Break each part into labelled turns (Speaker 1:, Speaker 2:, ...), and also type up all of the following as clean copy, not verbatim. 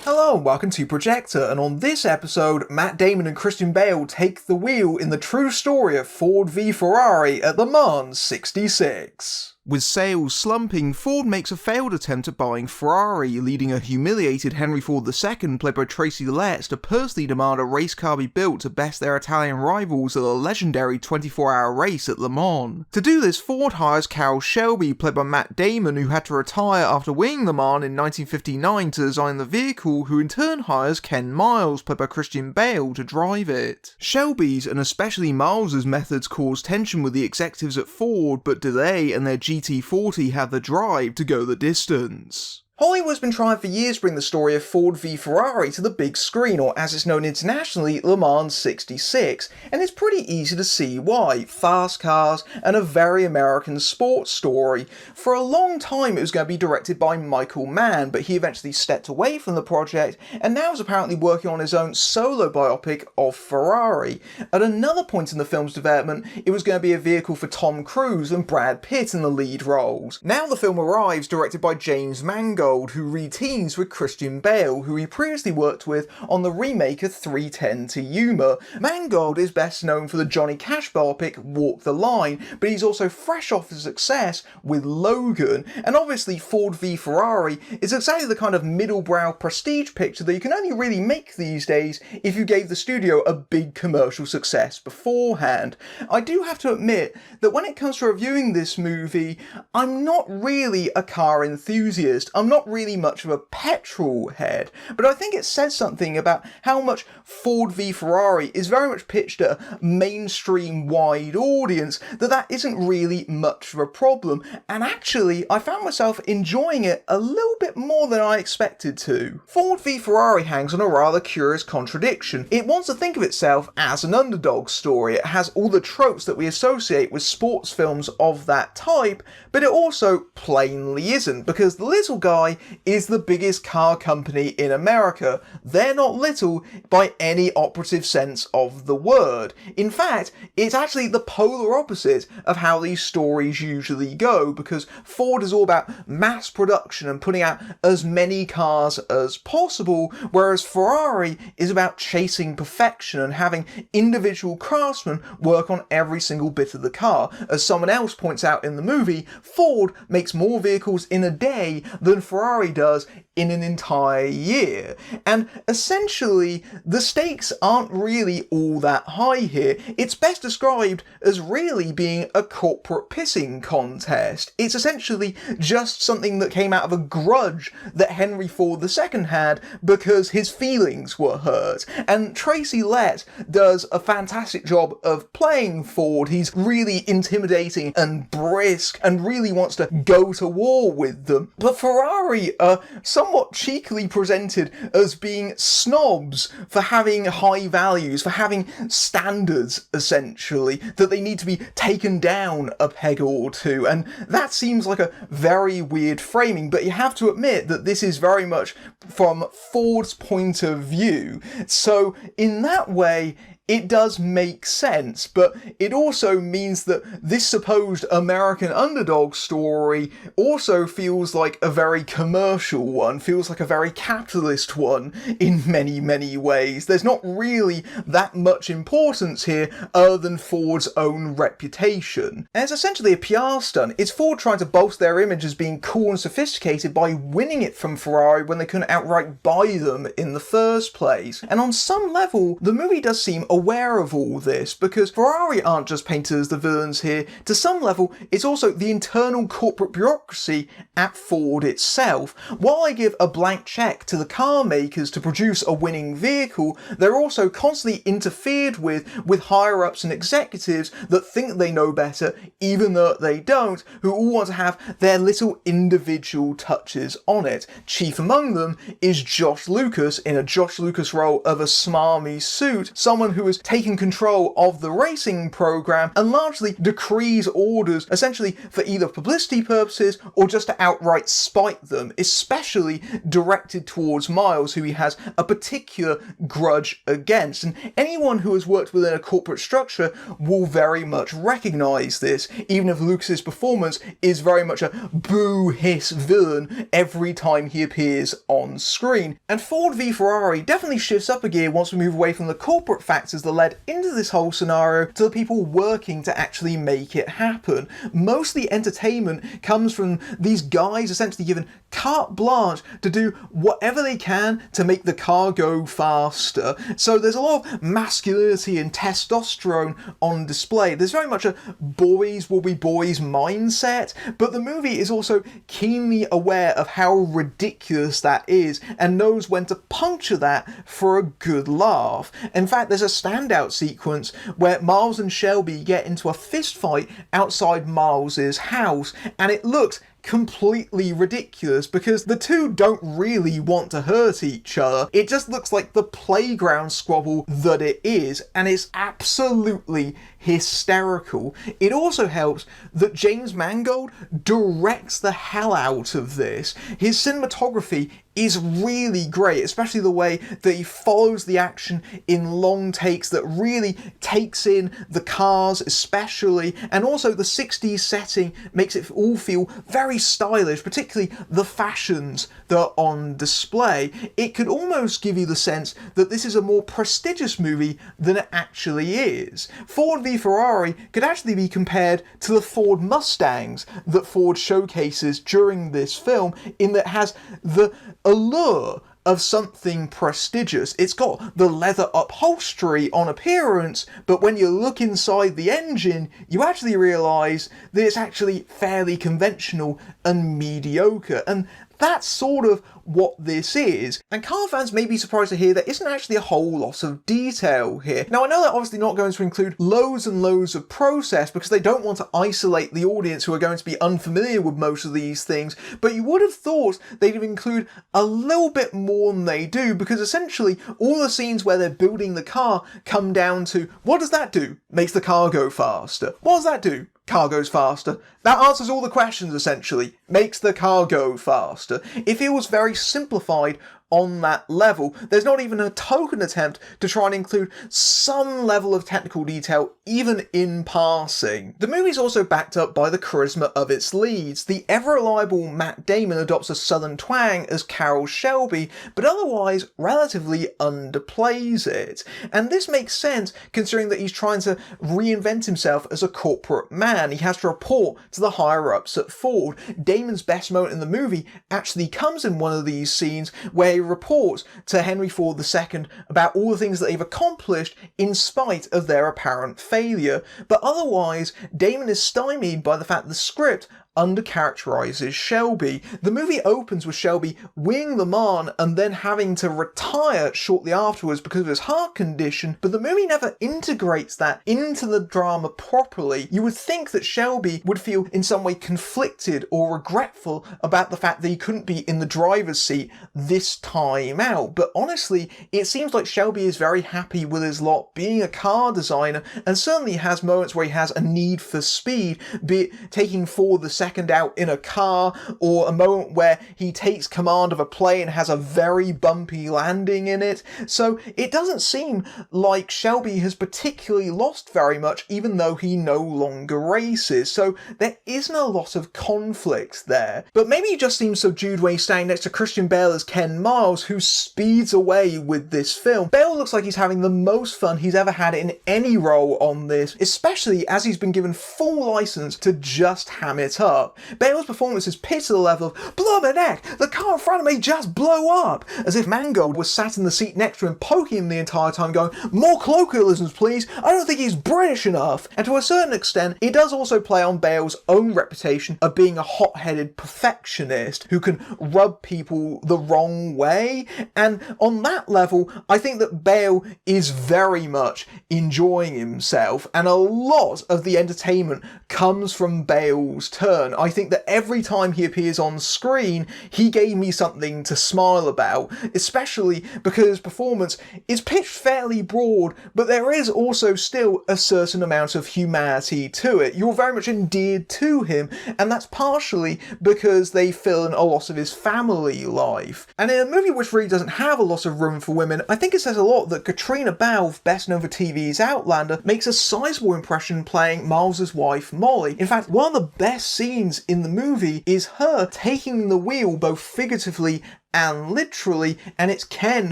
Speaker 1: Hello and welcome to Projector, and on this episode, Matt Damon and Christian Bale take the wheel in the true story of Ford v Ferrari at Le Mans '66. With sales slumping, Ford makes a failed attempt at buying Ferrari, leading a humiliated Henry Ford II, played by Tracy Letts, to personally demand a race car be built to best their Italian rivals at a legendary 24-hour race at Le Mans. To do this, Ford hires Carroll Shelby, played by Matt Damon, who had to retire after winning Le Mans in 1959 to design the vehicle, who in turn hires Ken Miles, played by Christian Bale, to drive it. Shelby's, and especially Miles's, methods cause tension with the executives at Ford, but they and their GT40 have the drive to go the distance. Hollywood's been trying for years to bring the story of Ford v Ferrari to the big screen, or as it's known internationally, Le Mans '66, and it's pretty easy to see why. Fast cars and a very American sports story. For a long time it was going to be directed by Michael Mann, but he eventually stepped away from the project and now is apparently working on his own solo biopic of Ferrari. At another point in the film's development, it was going to be a vehicle for Tom Cruise and Brad Pitt in the lead roles. Now the film arrives, directed by James Mangold, who reteams with Christian Bale, who he previously worked with on the remake of 3:10 to Yuma. Mangold is best known for the Johnny Cash biopic Walk the Line, but he's also fresh off his success with Logan, and obviously Ford v Ferrari is exactly the kind of middle-brow prestige picture that you can only really make these days if you gave the studio a big commercial success beforehand. I do have to admit that when it comes to reviewing this movie, I'm not really a car enthusiast. I'm not really much of a petrol head, but I think it says something about how much Ford v Ferrari is very much pitched at a mainstream wide audience that isn't really much of a problem, and actually I found myself enjoying it a little bit more than I expected to. Ford v Ferrari hangs on a rather curious contradiction. It wants to think of itself as an underdog story. It has all the tropes that we associate with sports films of that type, but it also plainly isn't, because the little guy is the biggest car company in America. They're not little by any operative sense of the word. In fact, it's actually the polar opposite of how these stories usually go, because Ford is all about mass production and putting out as many cars as possible, whereas Ferrari is about chasing perfection and having individual craftsmen work on every single bit of the car. As someone else points out in the movie, Ford makes more vehicles in a day than Ferrari does in an entire year. And essentially, the stakes aren't really all that high here. It's best described as really being a corporate pissing contest. It's essentially just something that came out of a grudge that Henry Ford II had because his feelings were hurt. And Tracy Letts does a fantastic job of playing Ford. He's really intimidating and brisk and really wants to go to war with them. But Ferrari are somewhat cheekily presented as being snobs for having high values, for having standards, essentially, that they need to be taken down a peg or two, and that seems like a very weird framing, but you have to admit that this is very much from Ford's point of view, so in that way, it does make sense, but it also means that this supposed American underdog story also feels like a very commercial one, feels like a very capitalist one in many, many ways. There's not really that much importance here other than Ford's own reputation. And it's essentially a PR stunt. It's Ford trying to bolster their image as being cool and sophisticated by winning it from Ferrari when they couldn't outright buy them in the first place. And on some level, the movie does seem aware of all this, because Ferrari aren't just painted as the villains here. To some level, it's also the internal corporate bureaucracy at Ford itself. While I give a blank check to the car makers to produce a winning vehicle, they're also constantly interfered with higher-ups and executives that think they know better, even though they don't, who all want to have their little individual touches on it. Chief among them is Josh Lucas, in a Josh Lucas role of a smarmy suit, someone who who has taken control of the racing program and largely decrees orders essentially for either publicity purposes or just to outright spite them, especially directed towards Miles, who he has a particular grudge against. And anyone who has worked within a corporate structure will very much recognise this, even if Lucas's performance is very much a boo hiss villain every time he appears on screen. And Ford v Ferrari definitely shifts up a gear once we move away from the corporate factors that led into this whole scenario to the people working to actually make it happen. Most of the entertainment comes from these guys essentially given carte blanche to do whatever they can to make the car go faster. So there's a lot of masculinity and testosterone on display. There's very much a boys will be boys mindset, but the movie is also keenly aware of how ridiculous that is and knows when to puncture that for a good laugh. In fact, there's a standout sequence where Miles and Shelby get into a fist fight outside Miles's house, and it looks completely ridiculous because the two don't really want to hurt each other. It just looks like the playground squabble that it is, and it's absolutely hysterical. It also helps that James Mangold directs the hell out of this. His cinematography is really great, especially the way that he follows the action in long takes that really takes in the cars especially, and also the 60s setting makes it all feel very stylish, particularly the fashions that are on display. It could almost give you the sense that this is a more prestigious movie than it actually is. Ford v Ferrari could actually be compared to the Ford Mustangs that Ford showcases during this film, in that it has the allure of something prestigious. It's got the leather upholstery on appearance, but when you look inside the engine, you actually realise that it's actually fairly conventional and mediocre. And that's sort of what this is. And car fans may be surprised to hear there isn't actually a whole lot of detail here. Now, I know they're obviously not going to include loads and loads of process because they don't want to isolate the audience who are going to be unfamiliar with most of these things, but you would have thought they'd include a little bit more than they do, because essentially all the scenes where they're building the car come down to, what does that do? Makes the car go faster. What does that do? Car goes faster. That answers all the questions, essentially. Makes the car go faster. It feels very simplified on that level. There's not even a token attempt to try and include some level of technical detail, even in passing. The movie's also backed up by the charisma of its leads. The ever-reliable Matt Damon adopts a southern twang as Carroll Shelby, but otherwise relatively underplays it. And this makes sense considering that he's trying to reinvent himself as a corporate man. He has to report to the higher-ups at Ford. Damon's best moment in the movie actually comes in one of these scenes where he reports to Henry Ford II about all the things that they've accomplished in spite of their apparent failure. But otherwise, Damon is stymied by the fact the script undercharacterizes Shelby. The movie opens with Shelby winning Le Mans and then having to retire shortly afterwards because of his heart condition, but the movie never integrates that into the drama properly. You would think that Shelby would feel in some way conflicted or regretful about the fact that he couldn't be in the driver's seat this time out, but honestly, it seems like Shelby is very happy with his lot being a car designer, and certainly has moments where he has a need for speed, be it taking Ford the second out in a car, or a moment where he takes command of a plane and has a very bumpy landing in it. So it doesn't seem like Shelby has particularly lost very much, even though he no longer races. So there isn't a lot of conflict there. But maybe he just seems subdued when he's standing next to Christian Bale as Ken Miles, who speeds away with this film. Bale looks like he's having the most fun he's ever had in any role on this, especially as he's been given full license to just ham it up. Bale's performance is pitched to the level of, "Blubber neck, the car in front of me just blew up," as if Mangold was sat in the seat next to him poking him the entire time going, "More colloquialisms please, I don't think he's British enough." And to a certain extent, it does also play on Bale's own reputation of being a hot-headed perfectionist who can rub people the wrong way, and on that level, I think that Bale is very much enjoying himself, and a lot of the entertainment comes from Bale's turn. return. I think that every time he appears on screen, he gave me something to smile about, especially because his performance is pitched fairly broad, but there is also still a certain amount of humanity to it. You're very much endeared to him, and that's partially because they fill in a lot of his family life. And in a movie which really doesn't have a lot of room for women, I think it says a lot that Katrina Balfe, best known for TV's Outlander, makes a sizable impression playing Miles's wife Molly. In fact, one of the best scenes in the movie is her taking the wheel both figuratively and literally, and it's Ken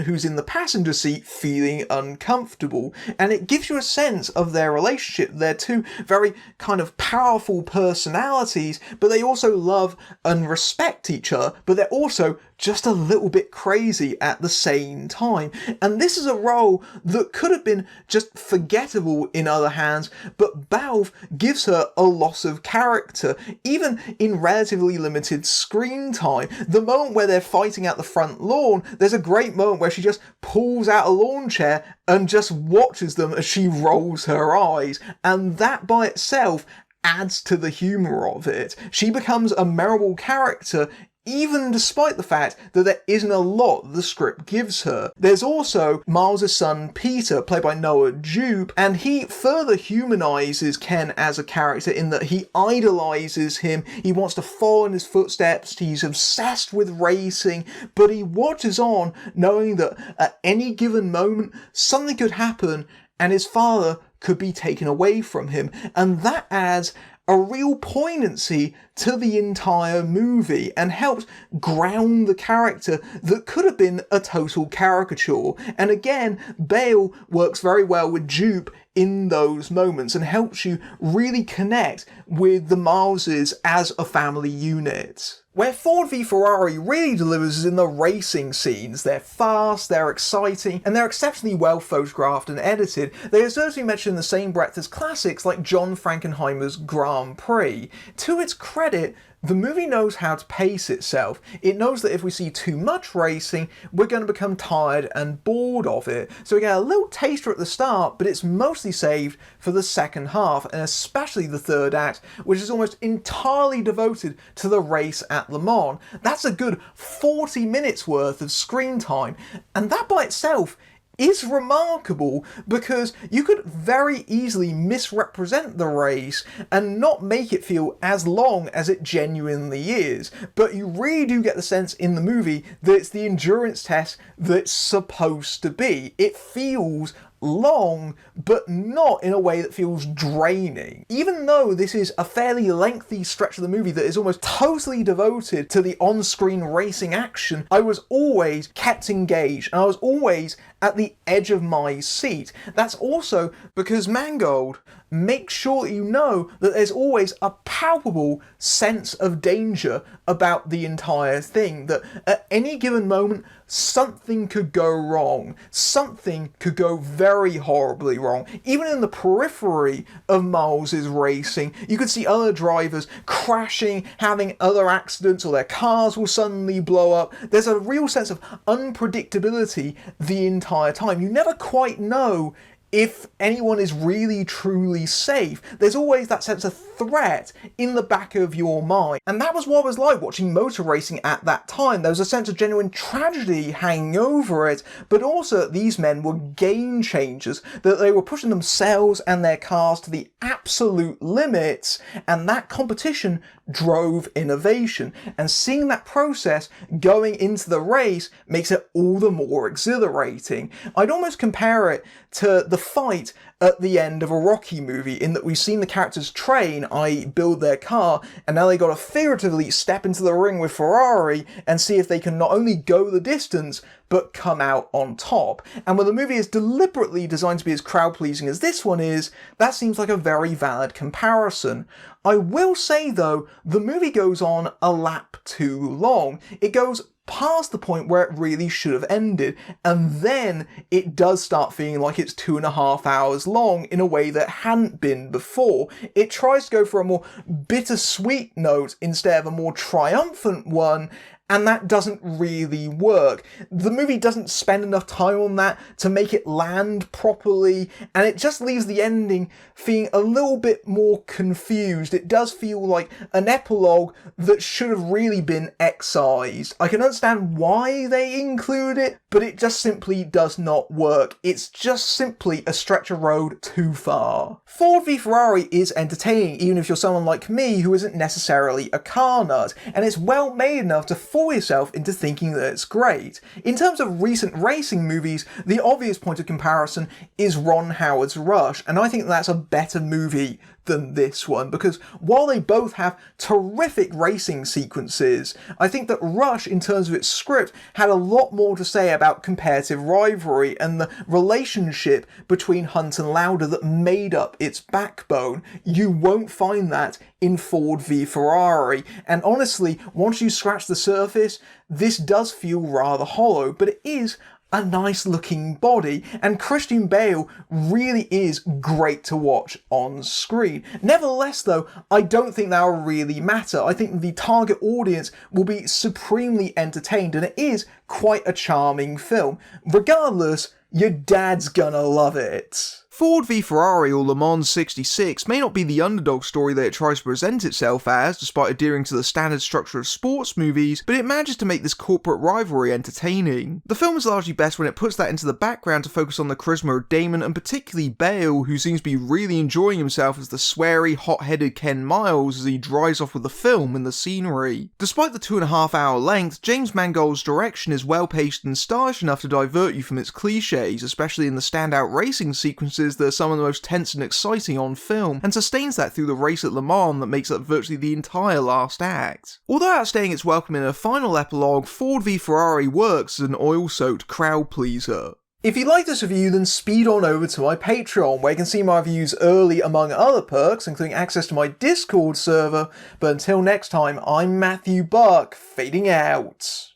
Speaker 1: who's in the passenger seat feeling uncomfortable. And it gives you a sense of their relationship. They're two very kind of powerful personalities, but they also love and respect each other, but they're also just a little bit crazy at the same time. And this is a role that could have been just forgettable in other hands, but Balfe gives her a lot of character, even in relatively limited screen time. The moment where they're fighting out the front lawn, there's a great moment where she just pulls out a lawn chair and just watches them as she rolls her eyes, and that by itself adds to the humour of it. She becomes a memorable character even despite the fact that there isn't a lot the script gives her. There's also Miles' son Peter, played by Noah Jupe, and he further humanises Ken as a character in that he idolises him, he wants to follow in his footsteps, he's obsessed with racing, but he watches on knowing that at any given moment something could happen and his father could be taken away from him, and that adds a real poignancy to the entire movie and helps ground the character that could have been a total caricature. And again, Bale works very well with Jupe in those moments and helps you really connect with the Mileses as a family unit. Where Ford v Ferrari really delivers is in the racing scenes. They're fast, they're exciting, and they're exceptionally well photographed and edited. They deserve to be mentioned in the same breath as classics like John Frankenheimer's Grand Prix. To its credit, the movie knows how to pace itself. It knows that if we see too much racing, we're going to become tired and bored of it. So we get a little taster at the start, but it's mostly saved for the second half, and especially the third act, which is almost entirely devoted to the race at Le Mans. That's a good 40 minutes worth of screen time, and that by itself is remarkable because you could very easily misrepresent the race and not make it feel as long as it genuinely is, but you really do get the sense in the movie that it's the endurance test that's supposed to be. It feels long, but not in a way that feels draining. Even though this is a fairly lengthy stretch of the movie that is almost totally devoted to the on-screen racing action, I was always kept engaged and I was always at the edge of my seat. That's also because Mangold makes sure that you know that there's always a palpable sense of danger about the entire thing, that at any given moment something could go wrong, something could go very horribly wrong. Even in the periphery of Miles's racing, you could see other drivers crashing, having other accidents, or their cars will suddenly blow up. There's a real sense of unpredictability the entire time. You never quite know if anyone is really truly safe. There's always that sense of threat in the back of your mind. And that was what it was like watching motor racing at that time. There was a sense of genuine tragedy hanging over it, but also that these men were game changers, that they were pushing themselves and their cars to the absolute limits, and that competition drove innovation. And seeing that process going into the race makes it all the more exhilarating. I'd almost compare it to the fight at the end of a Rocky movie, in that we've seen the characters train, i.e. build their car, and now they got to figuratively step into the ring with Ferrari and see if they can not only go the distance, but come out on top. And when the movie is deliberately designed to be as crowd-pleasing as this one is, that seems like a very valid comparison. I will say though, the movie goes on a lap too long. It goes past the point where it really should have ended, and then it does start feeling like it's 2.5 hours long in a way that hadn't been before. It tries to go for a more bittersweet note instead of a more triumphant one, and that doesn't really work. The movie doesn't spend enough time on that to make it land properly, and it just leaves the ending feeling a little bit more confused. It does feel like an epilogue that should have really been excised. I can understand why they include it, but it just simply does not work. It's just simply a stretch of road too far. Ford v Ferrari is entertaining, even if you're someone like me who isn't necessarily a car nut, and it's well made enough to fool yourself into thinking that it's great. In terms of recent racing movies, the obvious point of comparison is Ron Howard's Rush, and I think that's a better movie than this one, because while they both have terrific racing sequences, I think that Rush, in terms of its script, had a lot more to say about competitive rivalry and the relationship between Hunt and Lauda that made up its backbone. You won't find that in Ford v Ferrari, and honestly, once you scratch the surface, this does feel rather hollow, but it is a nice looking body, and Christian Bale really is great to watch on screen. Nevertheless though, I don't think that will really matter. I think the target audience will be supremely entertained, and it is quite a charming film. Regardless, your dad's gonna love it. Ford v Ferrari or Le Mans 66 may not be the underdog story that it tries to present itself as, despite adhering to the standard structure of sports movies, but it manages to make this corporate rivalry entertaining. The film is largely best when it puts that into the background to focus on the charisma of Damon, and particularly Bale, who seems to be really enjoying himself as the sweary, hot-headed Ken Miles as he drives off with the film and the scenery. Despite the 2.5-hour length, James Mangold's direction is well-paced and stylish enough to divert you from its cliches, especially in the standout racing sequences that are some of the most tense and exciting on film, and sustains that through the race at Le Mans that makes up virtually the entire last act. Although outstaying its welcome in a final epilogue, Ford v Ferrari works as an oil-soaked crowd pleaser. If you like this review, then speed on over to my Patreon, where you can see my reviews early among other perks, including access to my Discord server. But until next time, I'm Matthew Buck, fading out.